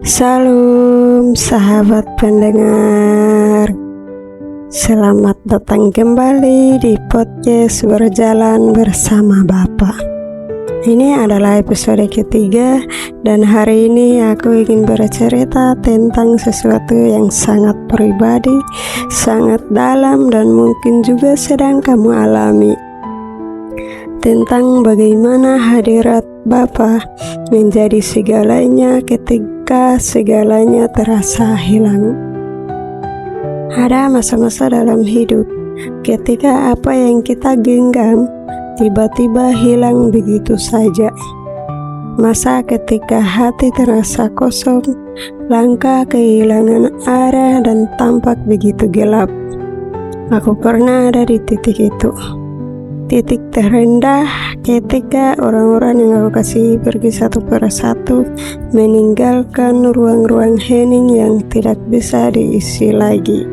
Salam sahabat pendengar, selamat datang kembali di podcast Berjalan Bersama Bapa. Ini adalah episode ketiga dan hari ini aku ingin bercerita tentang sesuatu yang sangat pribadi, sangat dalam dan mungkin juga sedang kamu alami. Tentang bagaimana hadirat Bapa menjadi segalanya ketika segalanya terasa hilang. Ada masa-masa dalam hidup ketika apa yang kita genggam tiba-tiba hilang begitu saja. Masa ketika hati terasa kosong, langkah kehilangan arah dan tampak begitu gelap. Aku pernah ada di titik itu. Titik terendah ketika orang-orang yang aku kasih pergi satu persatu meninggalkan ruang-ruang hening yang tidak bisa diisi lagi.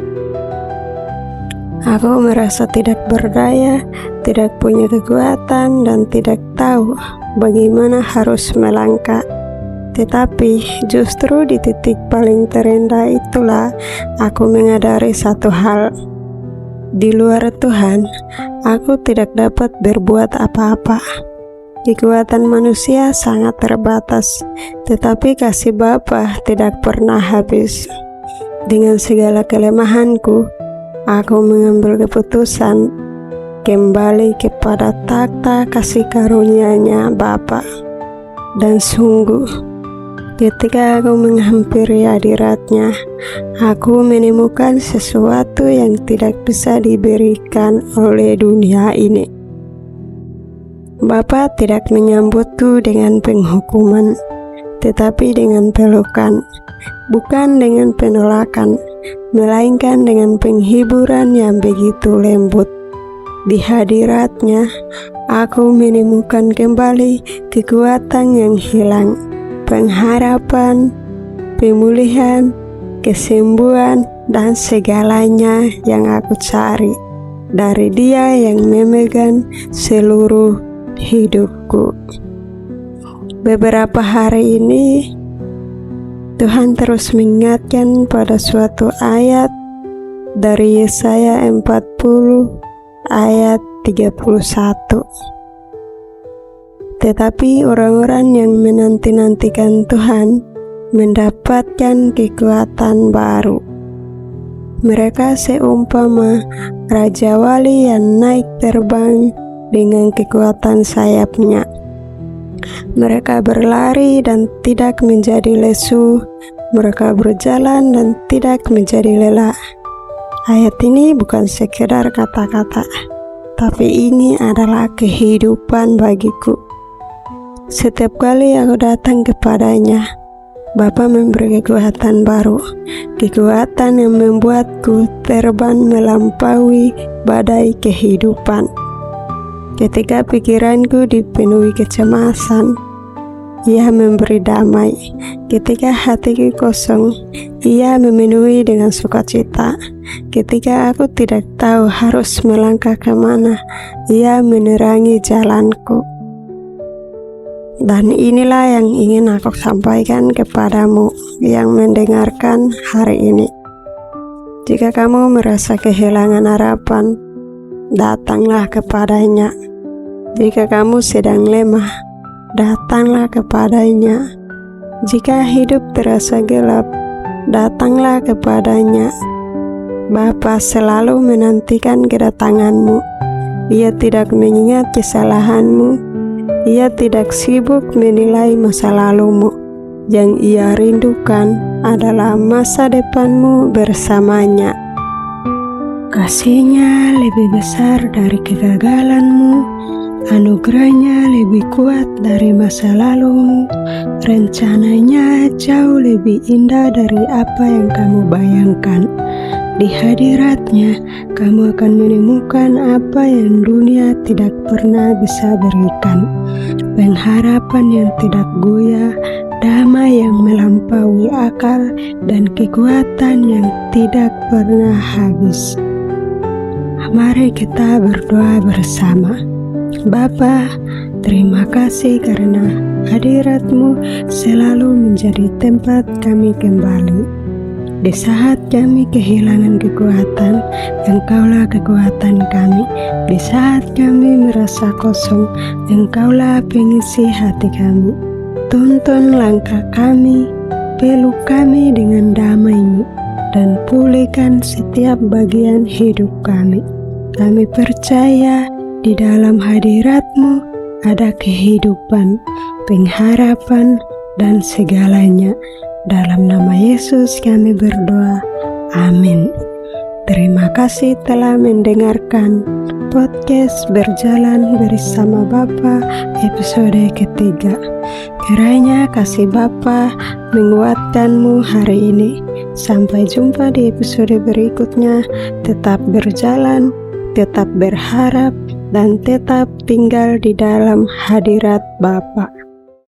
Aku merasa tidak berdaya, tidak punya kekuatan dan tidak tahu bagaimana harus melangkah. Tetapi justru di titik paling terendah itulah aku menyadari satu hal. Di luar Tuhan, aku tidak dapat berbuat apa-apa. Kekuatan manusia sangat terbatas, tetapi kasih Bapa tidak pernah habis. Dengan segala kelemahanku, aku mengambil keputusan kembali kepada takhta kasih karunia-Nya Bapa. Dan sungguh, ketika aku menghampiri hadirat-Nya, aku menemukan sesuatu yang tidak bisa diberikan oleh dunia ini. Bapa tidak menyambutku dengan penghukuman, tetapi dengan pelukan, bukan dengan penolakan, melainkan dengan penghiburan yang begitu lembut. Di hadirat-Nya, aku menemukan kembali kekuatan yang hilang, pengharapan, pemulihan, kesembuhan, dan segalanya yang aku cari dari Dia yang memegang seluruh hidupku. Beberapa hari ini Tuhan terus mengingatkan pada suatu ayat dari Yesaya 40 ayat 31. Tetapi orang-orang yang menanti-nantikan Tuhan mendapatkan kekuatan baru. Mereka seumpama Raja Wali yang naik terbang dengan kekuatan sayapnya. Mereka berlari dan tidak menjadi lesu. Mereka berjalan dan tidak menjadi lelah. Ayat ini bukan sekedar kata-kata, tapi ini adalah kehidupan bagiku. Setiap kali aku datang kepadanya, Bapa memberi kekuatan baru, kekuatan yang membuatku terbang melampaui badai kehidupan. Ketika pikiranku dipenuhi kecemasan, Ia memberi damai. Ketika hatiku kosong, Ia memenuhi dengan sukacita. Ketika aku tidak tahu harus melangkah kemana, Ia menerangi jalanku. Dan inilah yang ingin aku sampaikan kepadamu yang mendengarkan hari ini. Jika kamu merasa kehilangan harapan, datanglah kepadanya. Jika kamu sedang lemah, datanglah kepadanya. Jika hidup terasa gelap, datanglah kepadanya. Bapa selalu menantikan kedatanganmu. Ia tidak mengingat kesalahanmu. Ia tidak sibuk menilai masa lalumu. Yang Ia rindukan adalah masa depanmu bersamanya. Kasih-Nya lebih besar dari kegagalanmu. Anugerah-Nya lebih kuat dari masa lalumu. Rencananya jauh lebih indah dari apa yang kamu bayangkan. Di hadirat-Nya, kamu akan menemukan apa yang dunia tidak pernah bisa berikan. Pengharapan yang tidak goyah, damai yang melampaui akal, dan kekuatan yang tidak pernah habis. Mari kita berdoa bersama. Bapa, Terima kasih karena hadirat-Mu selalu menjadi tempat kami kembali. Di saat kami kehilangan kekuatan, Engkaulah kekuatan kami. Di saat kami merasa kosong, Engkaulah pengisi hati kami. Tuntun langkah kami, peluk kami dengan damai-Mu, dan pulihkan setiap bagian hidup kami. Kami percaya di dalam hadirat-Mu ada kehidupan, pengharapan, dan segalanya. Dalam nama Yesus kami berdoa. Amin. Terima kasih telah mendengarkan podcast Berjalan Bersama Bapa episode ketiga. Kiranya kasih Bapa menguatkanmu hari ini. Sampai jumpa di episode berikutnya. Tetap berjalan, tetap berharap, dan tetap tinggal di dalam hadirat Bapa.